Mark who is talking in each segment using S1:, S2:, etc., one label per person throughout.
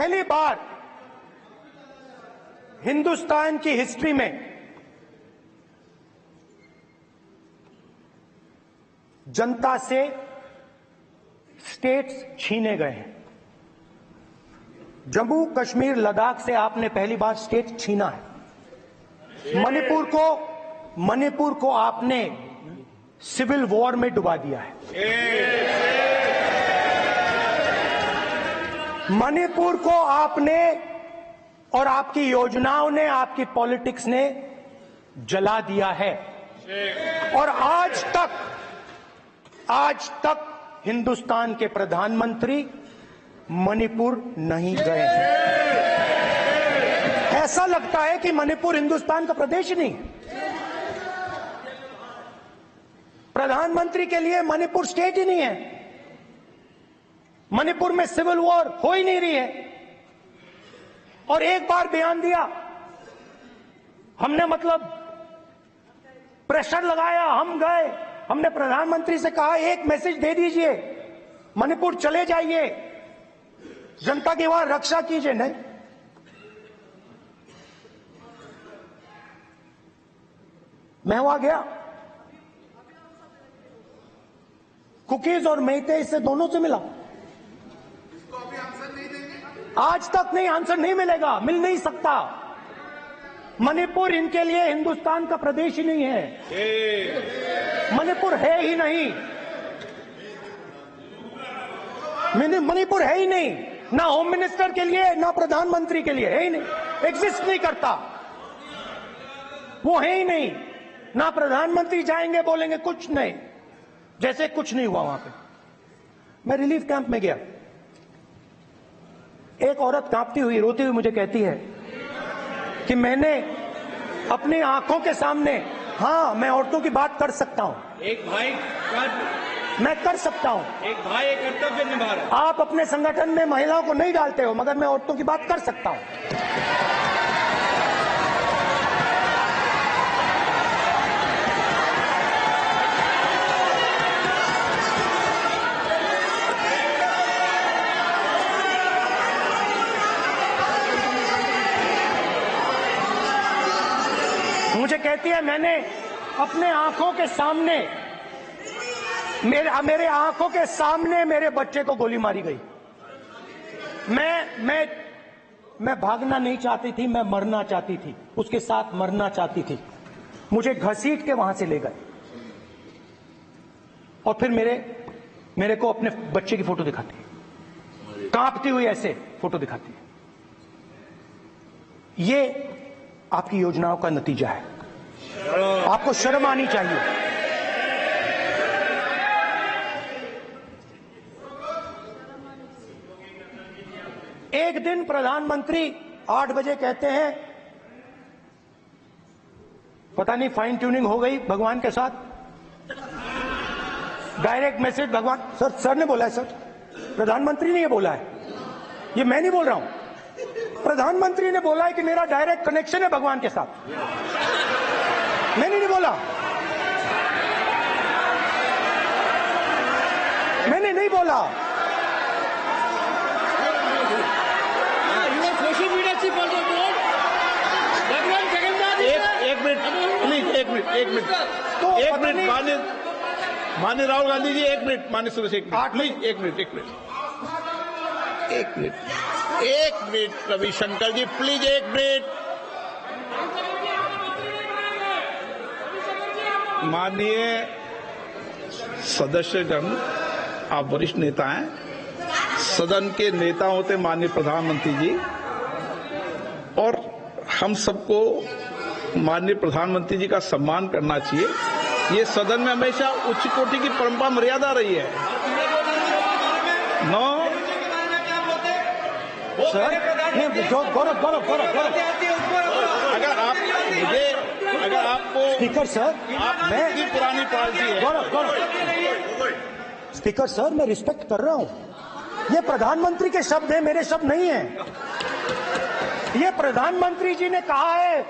S1: पहली बार हिंदुस्तान की हिस्ट्री में जनता से स्टेट्स छीने गए हैं। जम्मू कश्मीर लद्दाख से आपने पहली बार स्टेट छीना है। मणिपुर को आपने सिविल वॉर में डुबा दिया है। मणिपुर को आपने और आपकी योजनाओं ने, आपकी पॉलिटिक्स ने जला दिया है। और आज तक हिंदुस्तान के प्रधानमंत्री मणिपुर नहीं गए हैं। ऐसा लगता है कि मणिपुर हिंदुस्तान का प्रदेश ही नहीं है। प्रधानमंत्री के लिए मणिपुर स्टेट ही नहीं है। मणिपुर में सिविल वॉर हो ही नहीं रही है। और एक बार बयान दिया हमने, मतलब प्रेशर लगाया, हम गए, हमने प्रधानमंत्री से कहा एक मैसेज दे दीजिए, मणिपुर चले जाइए, जनता की वहां रक्षा कीजिए। नहीं, मैं वहां गया, कुकीज और मेहते से दोनों से मिला। आज तक नहीं, आंसर नहीं मिलेगा, मिल नहीं सकता। मणिपुर इनके लिए हिंदुस्तान का प्रदेश ही नहीं है। मणिपुर है ही नहीं। मणिपुर है ही नहीं, ना होम मिनिस्टर के लिए, ना प्रधानमंत्री के लिए, है ही नहीं, एग्जिस्ट नहीं करता। वो है ही नहीं। ना प्रधानमंत्री जाएंगे बोलेंगे कुछ नहीं, जैसे कुछ नहीं हुआ वहां पे। मैं रिलीफ कैंप में गया, एक औरत कांपती हुई, रोती हुई मुझे कहती है कि मैंने अपनी आंखों के सामने, हाँ मैं औरतों की बात कर सकता हूं,
S2: एक भाई
S1: मैं कर सकता हूं।
S2: एक भाई एक कर्तव्य निभा रहा है।
S1: आप अपने संगठन में महिलाओं को नहीं डालते हो, मगर मैं औरतों की बात कर सकता हूं। मुझे कहती है मैंने अपने आंखों के सामने, मेरे आंखों के सामने मेरे बच्चे को गोली मारी गई। मैं भागना नहीं चाहती थी, मैं मरना चाहती थी, उसके साथ मरना चाहती थी। मुझे घसीट के वहां से ले गए और फिर मेरे को अपने बच्चे की फोटो दिखाती है, कांपती हुई ऐसे फोटो दिखाती है। ये आपकी योजनाओं का नतीजा है। आपको शर्म आनी चाहिए। एक दिन प्रधानमंत्री 8 बजे कहते हैं, पता नहीं फाइन ट्यूनिंग हो गई भगवान के साथ, डायरेक्ट मैसेज भगवान, सर ने बोला है, सर प्रधानमंत्री ने ये बोला है, ये मैं नहीं बोल रहा हूं, प्रधानमंत्री ने बोला है कि मेरा डायरेक्ट कनेक्शन है भगवान के साथ। मैंने नहीं बोला, मैंने नहीं बोला।
S2: सोशल मीडिया से एक मिनट माननीय राहुल गांधी जी, एक मिनट, माननीय सुरेश, एक मिनट प्लीज, एक मिनट रविशंकर जी प्लीज, एक मिनट। माननीय सदस्यगण, आप वरिष्ठ नेता हैं, सदन के नेता होते माननीय प्रधानमंत्री जी, और हम सबको माननीय प्रधानमंत्री जी का सम्मान करना चाहिए। ये सदन में हमेशा उच्च कोटि की परंपरा मर्यादा रही है। नो
S1: सर, गौरव,
S2: अगर आपको
S1: स्पीकर सर,
S2: मैं की पुरानी पॉलिसी है।
S1: गौरव, स्पीकर सर, मैं रिस्पेक्ट कर रहा हूं। ये प्रधानमंत्री के शब्द हैं, मेरे शब्द नहीं हैं। ये प्रधानमंत्री जी ने कहा है,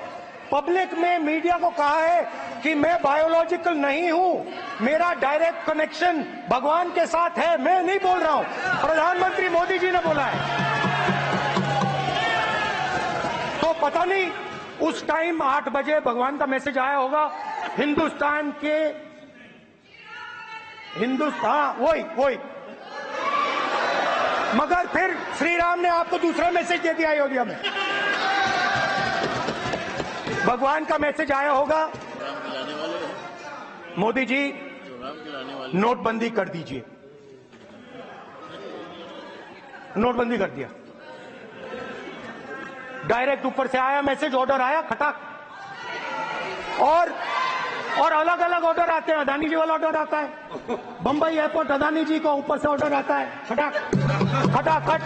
S1: पब्लिक में, मीडिया को कहा है कि मैं बायोलॉजिकल नहीं हूं, मेरा डायरेक्ट कनेक्शन भगवान के साथ है। मैं नहीं बोल रहा हूं, प्रधानमंत्री मोदी जी ने बोला है। नहीं, उस टाइम 8 बजे भगवान का मैसेज आया होगा हिंदुस्तान वही मगर फिर श्री राम ने आपको दूसरा मैसेज दे दिया अयोध्या में। भगवान का मैसेज आया होगा, मोदी जी नोटबंदी कर दीजिए। नोटबंदी कर दिया, डायरेक्ट ऊपर से आया मैसेज, ऑर्डर आया खटाक। और अलग अलग ऑर्डर आते हैं। अदानी जी वाला ऑर्डर आता है, बंबई एयरपोर्ट अदानी जी को ऊपर से ऑर्डर आता है,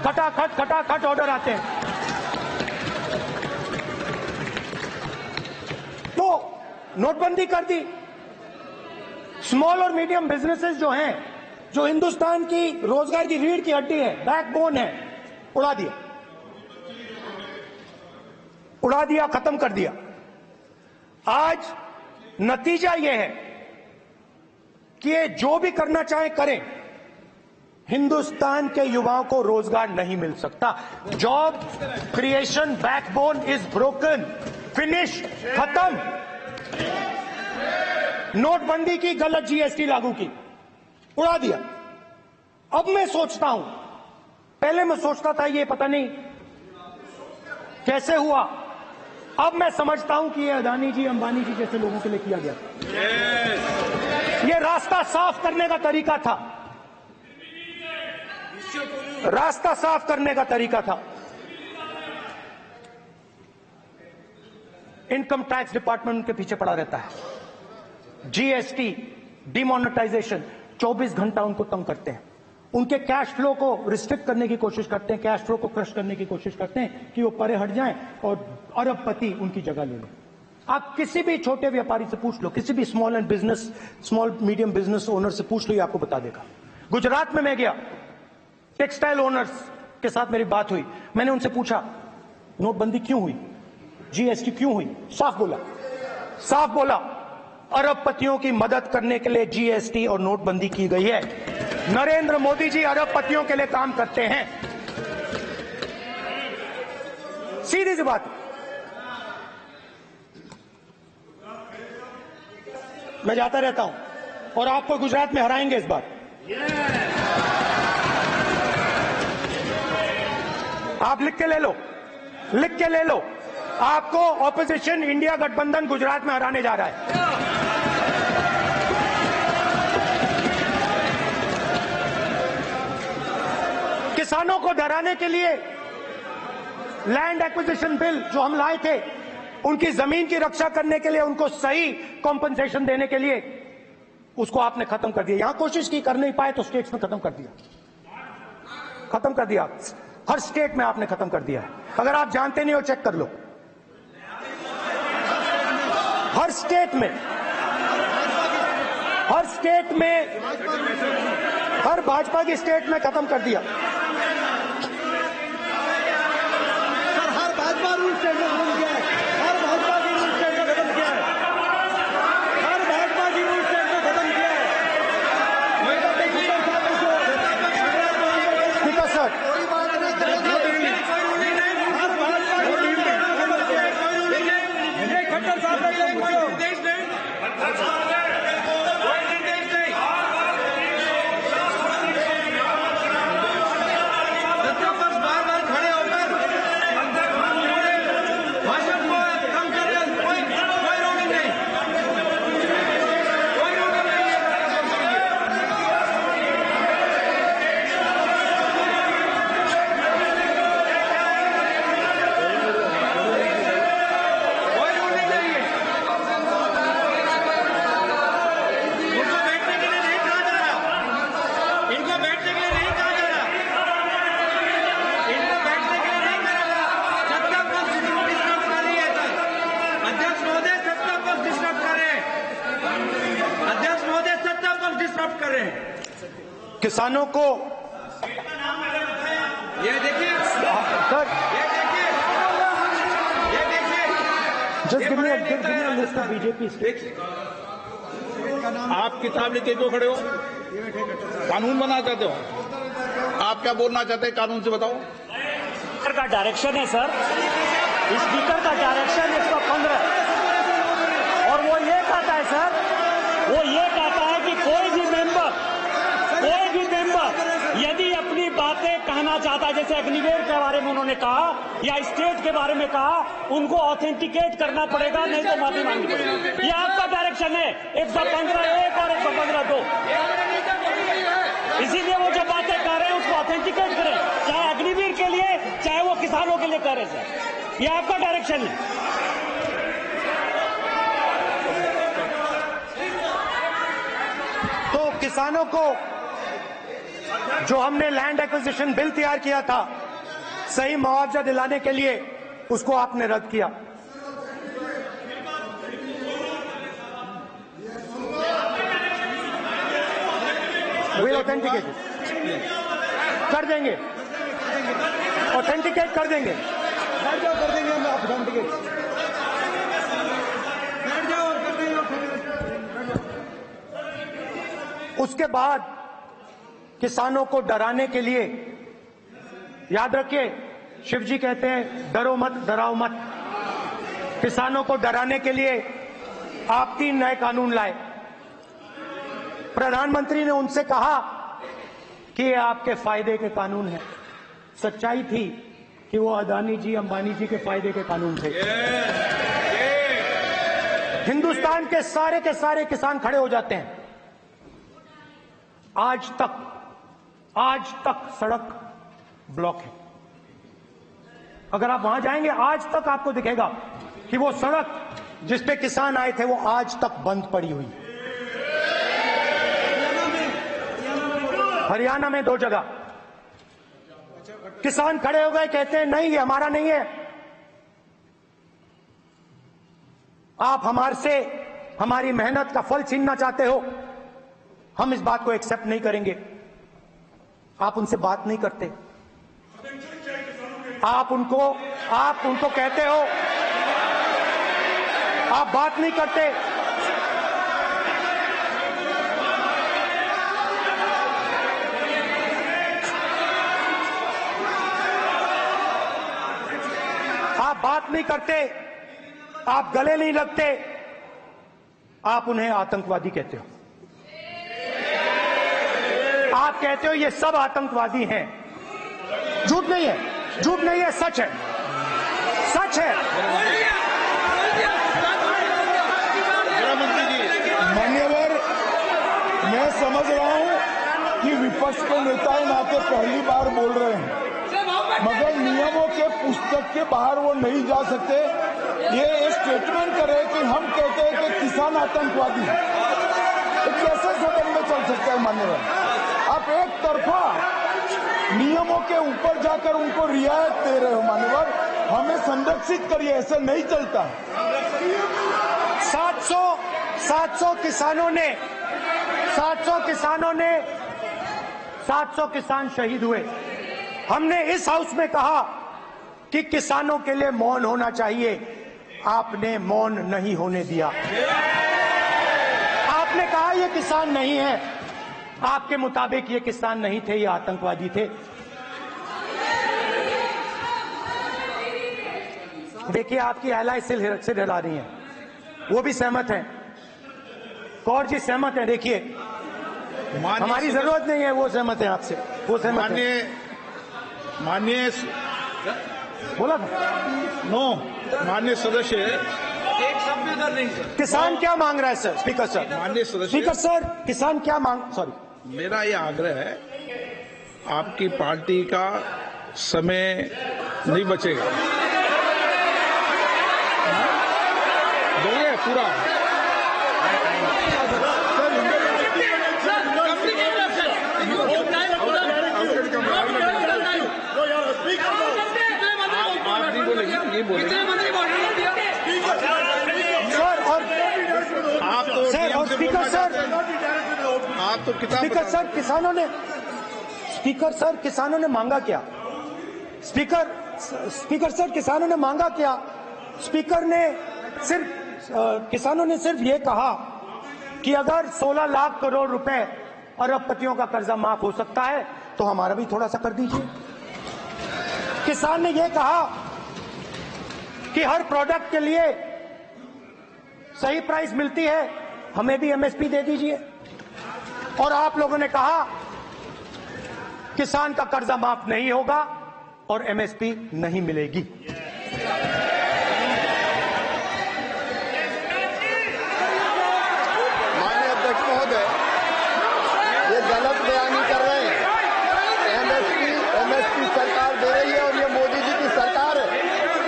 S1: खटाखट ऑर्डर आते हैं। तो नोटबंदी कर दी। स्मॉल और मीडियम बिजनेसेस जो हैं, जो हिंदुस्तान की रोजगार की रीढ़ की हड्डी है, बैकबोन है, उड़ा दिया, खत्म कर दिया। आज नतीजा यह है कि ये जो भी करना चाहे करें, हिंदुस्तान के युवाओं को रोजगार नहीं मिल सकता। Job creation backbone is broken, finish, खत्म। नोटबंदी की, गलत जीएसटी लागू की, उड़ा दिया। अब मैं सोचता हूं, पहले मैं सोचता था ये पता नहीं कैसे हुआ, अब मैं समझता हूं कि ये अदानी जी, अंबानी जी जैसे लोगों के लिए किया गया। ये रास्ता साफ करने का तरीका था, रास्ता साफ करने का तरीका था। इनकम टैक्स डिपार्टमेंट उनके पीछे पड़ा रहता है। जीएसटी, डिमोनेटाइजेशन, 24 घंटा उनको तंग करते हैं। उनके कैश फ्लो को रिस्ट्रिक्ट करने की कोशिश करते हैं, कैश फ्लो को क्रश करने की कोशिश करते हैं कि वो परे हट जाएं और अरबपति उनकी जगह ले लें। आप किसी भी छोटे व्यापारी से पूछ लो, किसी भी स्मॉल मीडियम बिजनेस ओनर से पूछ लो, ये आपको बता देगा। गुजरात में मैं गया, टेक्सटाइल ओनर्स के साथ मेरी बात हुई। मैंने उनसे पूछा नोटबंदी क्यों हुई, जीएसटी क्यों हुई? साफ बोला अरबपतियों की मदद करने के लिए जीएसटी और नोटबंदी की गई है। नरेंद्र मोदी जी अरबपतियों के लिए काम करते हैं, सीधी सी बात। मैं जाता रहता हूं और आपको गुजरात में हराएंगे इस बार। आप लिख के ले लो, आपको ऑपोजिशन इंडिया गठबंधन गुजरात में हराने जा रहा है। किसानों को डराने के लिए लैंड एक्विजिशन बिल जो हम लाए थे, उनकी जमीन की रक्षा करने के लिए, उनको सही कॉम्पनसेशन देने के लिए, उसको आपने खत्म कर दिया। यहां कोशिश की, कर नहीं पाए तो स्टेट्स में खत्म कर दिया। हर स्टेट में आपने खत्म कर दिया है। अगर आप जानते नहीं हो, चेक कर लो। हर स्टेट में हर भाजपा की स्टेट में खत्म कर दिया।
S3: सर, हर भाजपा रूल स्टेट में खत्म किया है। हर भाजपा की रूल स्टेट में खत्म किया है।
S1: स्पीकर सर, किसानों को
S3: ये देखिए
S1: sir, just give me a list of BJP states.
S2: आप किताब लेके क्यों खड़े हो? कानून बनाना चाहते हो? आप क्या बोलना चाहते हैं? कानून से बताओ।
S4: का डायरेक्शन है सर।
S1: स्पीकर का डायरेक्शन 115 और वो ये कहता है सर, वो ये कहता है कि कोई भी मेंबर यदि अपनी बातें कहना चाहता है, जैसे अग्निवीर के बारे में उन्होंने कहा या स्टेट के बारे में कहा, उनको ऑथेंटिकेट करना पड़ेगा, नहीं तो माफी मांगनी पड़ेगी। ये आपका डायरेक्शन है 115(1) और 115(2). इसीलिए वो जो बातें कह रहे हैं उसको ऑथेंटिकेट करें, चाहे अग्निवीर के लिए चाहे वो किसानों के लिए कह रहे हैं सर, ये आपका डायरेक्शन है। तो किसानों को जो हमने लैंड एक्विजिशन बिल तैयार किया था सही मुआवजा दिलाने के लिए, उसको आपने रद्द किया। विल ऑथेंटिकेट कर देंगे, ऑथेंटिकेट कर देंगे,
S3: कर देंगे हम ऑथेंटिकेट।
S1: उसके बाद किसानों को डराने के लिए, याद रखिए शिव जी कहते हैं डरो मत डराओ मत, किसानों को डराने के लिए आप 3 नए कानून लाए। प्रधानमंत्री ने उनसे कहा कि ये आपके फायदे के कानून हैं। सच्चाई थी कि वो अदानी जी अंबानी जी के फायदे के कानून थे। हिंदुस्तान के सारे किसान खड़े हो जाते हैं। आज तक सड़क ब्लॉक है। अगर आप वहां जाएंगे आज तक आपको दिखेगा कि वो सड़क जिस पे किसान आए थे वो आज तक बंद पड़ी हुई। हरियाणा में 2 जगह किसान खड़े हो गए, कहते हैं नहीं ये हमारा नहीं है, आप हमारे से हमारी मेहनत का फल छीनना चाहते हो, हम इस बात को एक्सेप्ट नहीं करेंगे। आप उनसे बात नहीं करते, आप उनको कहते हो, आप बात नहीं करते। आप बात नहीं करते, आप गले नहीं लगते, आप उन्हें आतंकवादी कहते हो। आप कहते हो ये सब आतंकवादी हैं। झूठ नहीं है, झूठ नहीं है, सच है, सच है।
S4: मान्यवर, मैं समझ रहा हूं कि विपक्ष के नेता नाते पहली बार बोल रहे हैं, मगर नियमों के पुस्तक के बाहर वो नहीं जा सकते। ये स्टेटमेंट करे कि हम कहते हैं कि किसान आतंकवादी है, तो कैसे सदन में चल सकता है? मान्यवर, आप एक तरफा नियमों के ऊपर जाकर उनको रियायत दे रहे हो। मान्यवर, हमें संरक्षित करिए, ऐसे नहीं चलता।
S1: 700 किसान शहीद हुए। हमने इस हाउस में कहा कि किसानों के लिए मौन होना चाहिए, आपने मौन नहीं होने दिया। आपने कहा ये किसान नहीं है, आपके मुताबिक ये किसान नहीं थे, ये आतंकवादी थे। देखिए आपकी एलाई सिर हिला रही हैं, वो भी सहमत हैं, कौर जी सहमत हैं। देखिए हमारी जरूरत नहीं है, वो सहमत है आपसे, वो सहमत है।
S2: माननीय
S1: बोला था
S2: माननीय सदस्य,
S1: किसान क्या मांग रहा है सर? स्पीकर सर,
S2: माननीय सदस्य,
S1: स्पीकर सर, किसान क्या मांग, सॉरी,
S2: मेरा यह आग्रह है, आपकी पार्टी का समय नहीं बचेगा, दोगे पूरा। ये बोले
S1: सर, और
S2: आप तो
S1: सर, और स्पीकर सर,
S2: आप तो किताब
S1: स्पीकर सर, किसानों ने मांगा क्या? स्पीकर सर, किसानों ने मांगा क्या? किसानों ने सिर्फ ये कहा कि अगर 16 लाख करोड़ रुपए अरबपतियों का कर्जा माफ हो सकता है तो हमारा भी थोड़ा सा कर दीजिए। किसान ने ये कहा कि हर प्रोडक्ट के लिए सही प्राइस मिलती है, हमें भी एमएसपी दे दीजिए। और आप लोगों ने कहा किसान का कर्जा माफ नहीं होगा और एमएसपी नहीं मिलेगी।
S5: माननीय अध्यक्ष महोदय, ये गलत बयानी कर रहे हैं। एमएसपी सरकार दे रही है और ये मोदी जी की सरकार है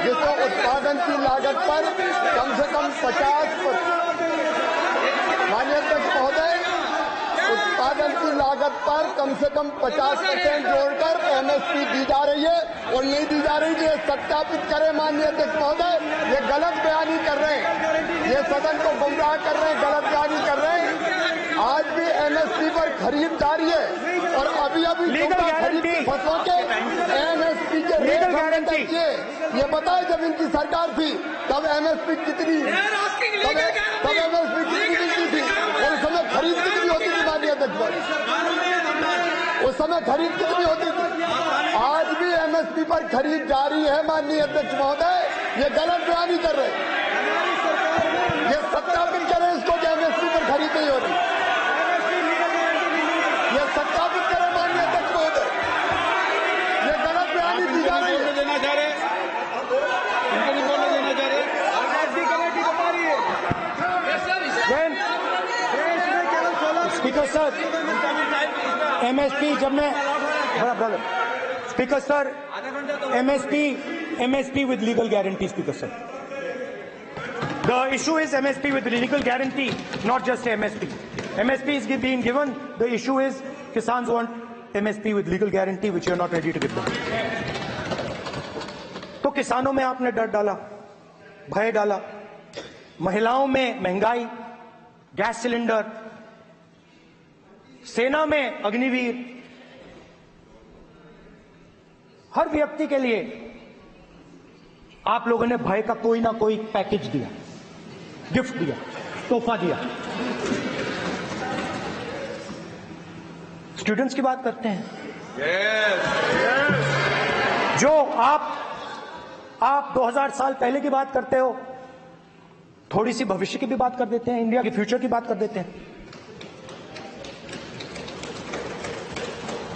S5: जिसको उत्पादन की लागत पर कम से कम 50%, माननीय अध्यक्ष महोदय, उत्पादन की लागत पर कम से कम 50% जोड़कर एमएसपी दी जा रही है और नहीं दी जा रही। ये सत्यापित करें माननीय अध्यक्ष महोदय, ये गलत बयानी कर रहे हैं, ये सदन को गुमराह कर रहे हैं, गलत बयानी कर रहे हैं। आज भी एमएसपी पर खरीद जारी है और अभी खरीद फसलों के एमएसपी के रेट हमने तय किए। ये बताए जब इनकी सरकार थी तब एमएसपी कितनी मिलती थी और उस समय खरीद कितनी होती थी माननीय अध्यक्ष, उस समय खरीद कितनी होती थी। आज भी एमएसपी पर खरीद जारी है माननीय अध्यक्ष महोदय, ये गलत बयानी कर रहे हैं। ये सत्यापित करें इसको कि एमएसपी पर खरीद नहीं हो रही, ये सत्यापित करें माननीय अध्यक्ष महोदय, ये गलत बयानी दी जा रही है।
S2: देना चाह रहे, उनको नहीं बोलने देना चाह रहे।
S1: स्पीकर सर, एमएसपी जब मैं speaker sir, MSP with legal guarantee, speaker sir, the issue is MSP with legal guarantee, not just MSP. MSP is being given. The issue is Kisans want MSP with legal guarantee, which you are not ready to give them. तो किसानों में आपने डर डाला, भय डाला, महिलाओं में महंगाई, गैस सिलेंडर, सेना में अग्निवीर, हर व्यक्ति के लिए आप लोगों ने भय का कोई ना कोई पैकेज दिया, गिफ्ट दिया, तोहफा दिया। स्टूडेंट्स की बात करते हैं। जो आप 2000 साल पहले की बात करते हो, थोड़ी सी भविष्य की भी बात कर देते हैं, इंडिया के फ्यूचर की बात कर देते हैं।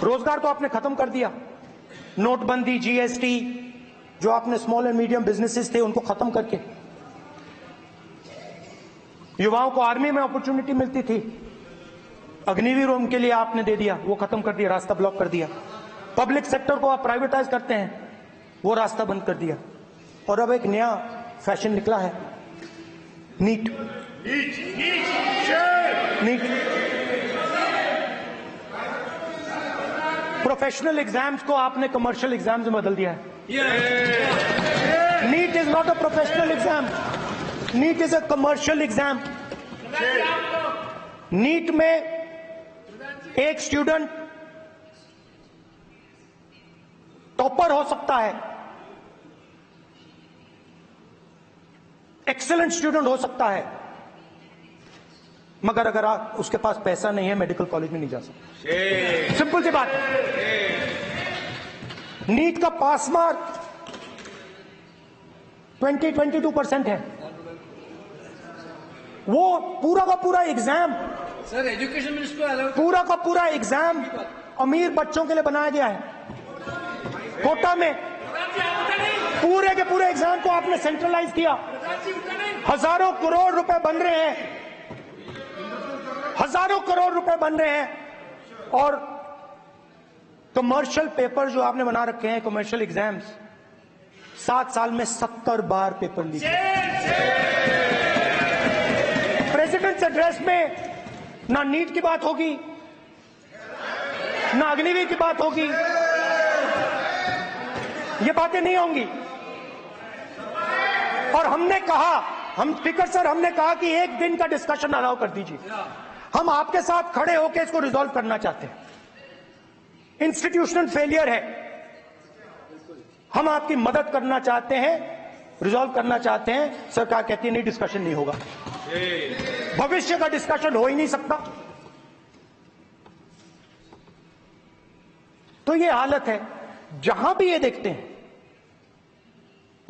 S1: रोजगार तो आपने खत्म कर दिया, नोटबंदी, जीएसटी, जो आपने स्मॉल एंड मीडियम बिजनेसेस थे उनको खत्म करके, युवाओं को आर्मी में अपॉर्चुनिटी मिलती थी, अग्निवीर उनके लिए आपने दे दिया, वो खत्म कर दिया, रास्ता ब्लॉक कर दिया। पब्लिक सेक्टर को आप प्राइवेटाइज करते हैं, वो रास्ता बंद कर दिया। और अब एक नया फैशन निकला है, नीट। प्रोफेशनल एग्जाम्स को आपने कमर्शियल एग्जाम्स में बदल दिया है। NEET is not a professional exam, NEET is a commercial exam. NEET में एक स्टूडेंट टॉपर हो सकता है, एक्सीलेंट स्टूडेंट हो सकता है, मगर अगर उसके पास पैसा नहीं है, मेडिकल कॉलेज में नहीं जा सकता। सिंपल सी बात। नीट का पास मार्क 22% है। वो पूरा का पूरा एग्जाम,
S3: सर एजुकेशन मिनिस्टर
S1: पूरा का पूरा एग्जाम अमीर बच्चों के लिए बनाया गया है। कोटा में पूरे के पूरे एग्जाम को आपने सेंट्रलाइज किया। हजारों करोड़ रुपए बन रहे हैं, हजारों करोड़ रुपए बन रहे हैं। और कमर्शियल पेपर जो आपने बना रखे हैं, कमर्शियल एग्जाम्स, 7 साल में 70 बार पेपर लीक। प्रेसिडेंट्स एड्रेस में ना नीट की बात होगी, ना अग्निवीर की बात होगी, ये बातें नहीं होंगी। और हमने कहा, हम स्पीकर सर, हमने कहा कि एक दिन का डिस्कशन अलाउ कर दीजिए। हम आपके साथ खड़े होकर इसको रिजॉल्व करना चाहते हैं। इंस्टीट्यूशनल फेलियर है, हम आपकी मदद करना चाहते हैं, रिजॉल्व करना चाहते हैं। सरकार कहती है नहीं, डिस्कशन नहीं होगा, भविष्य का डिस्कशन हो ही नहीं सकता। तो ये हालत है। जहां भी ये देखते हैं,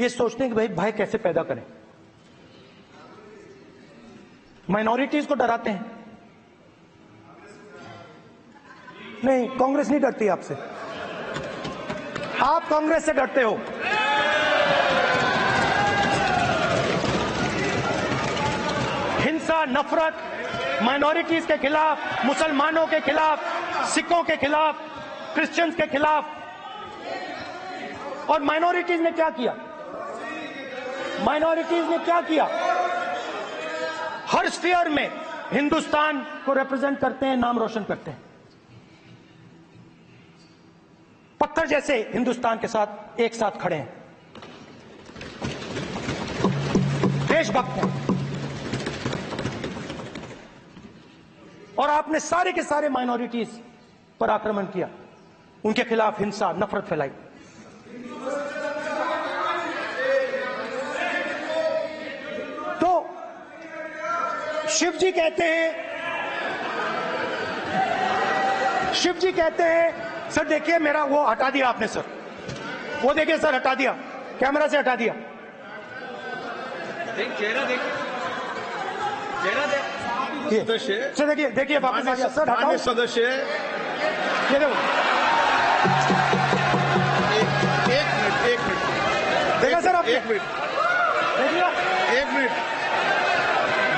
S1: ये सोचते हैं कि भाई भय कैसे पैदा करें, माइनॉरिटीज को डराते हैं। नहीं, कांग्रेस नहीं डरती आपसे, आप कांग्रेस से डरते हो। हिंसा, नफरत माइनॉरिटीज के खिलाफ, मुसलमानों के खिलाफ, सिखों के खिलाफ, क्रिश्चियंस के खिलाफ। और माइनॉरिटीज ने क्या किया? माइनॉरिटीज ने क्या किया? हर स्फीयर में हिंदुस्तान को रिप्रेजेंट करते हैं, नाम रोशन करते हैं। पत्थर जैसे हिंदुस्तान के साथ एक साथ खड़े हैं, देशभक्त हैं। और आपने सारे के सारे माइनॉरिटीज पर आक्रमण किया, उनके खिलाफ हिंसा, नफरत फैलाई। तो शिव जी कहते हैं सर देखिए मेरा वो हटा दिया आपने सर, वो देखिए सर हटा दिया, कैमरा से हटा दिया।
S3: चेहरा
S2: सदस्य
S1: सर देखिए वापस आ गया सर, हटाओ
S2: सदस्य।
S1: ये देखो,
S2: एक मिनट
S1: देखा सर आपने?
S2: एक मिनट
S1: देखिए
S2: एक मिनट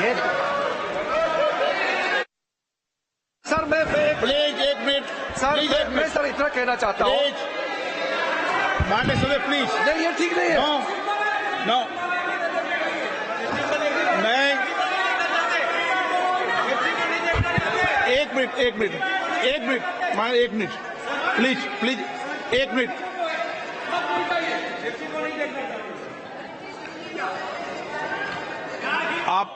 S1: ये
S3: सर मैं
S2: प्लीज एक मिनट
S3: सर
S2: प्लीज एक
S3: मैं
S2: मिनट
S3: सर इतना कहना चाहता हूँ।
S2: प्लीज माननीय सदस्य प्लीज।
S3: नहीं, ये ठीक नहीं है।
S2: नो मैं एक मिनट मान एक मिनट प्लीज एक मिनट। आप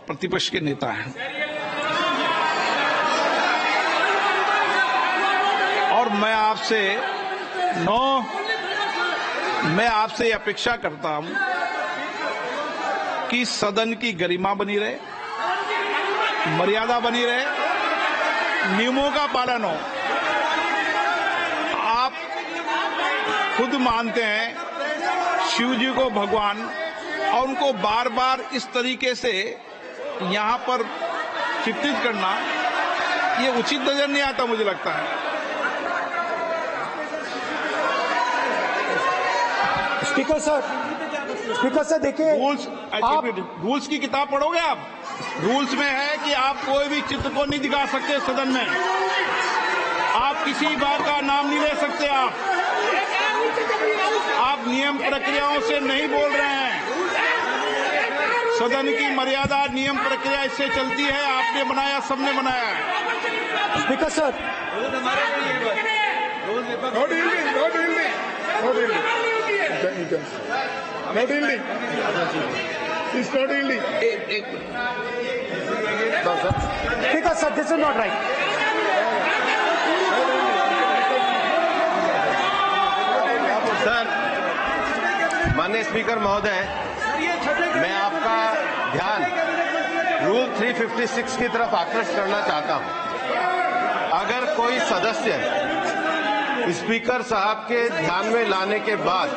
S2: प्रतिपक्ष के नेता हैं और मैं आपसे अपेक्षा करता हूं कि सदन की गरिमा बनी रहे, मर्यादा बनी रहे, नियमों का पालन हो। आप खुद मानते हैं शिव जी को भगवान, और उनको बार बार इस तरीके से यहां पर चित्रित करना ये उचित नजर नहीं आता, मुझे लगता है।
S1: स्पीकर सर देखिए,
S2: रूल्स की किताब पढ़ोगे आप? रूल्स में है कि आप कोई भी चित्र को नहीं दिखा सकते सदन में, आप किसी बात का नाम नहीं ले सकते। आप नियम प्रक्रियाओं से नहीं बोल रहे हैं। सदन की मर्यादा, नियम प्रक्रिया इससे चलती है। आपने बनाया, सबने बनाया है।
S1: Speaker sir speaker sir this is not right.
S6: Sir, माननीय स्पीकर महोदय, मैं आपका ध्यान रूल 356 की तरफ आकृष्ट करना चाहता हूं। अगर कोई सदस्य स्पीकर साहब के ध्यान में लाने के बाद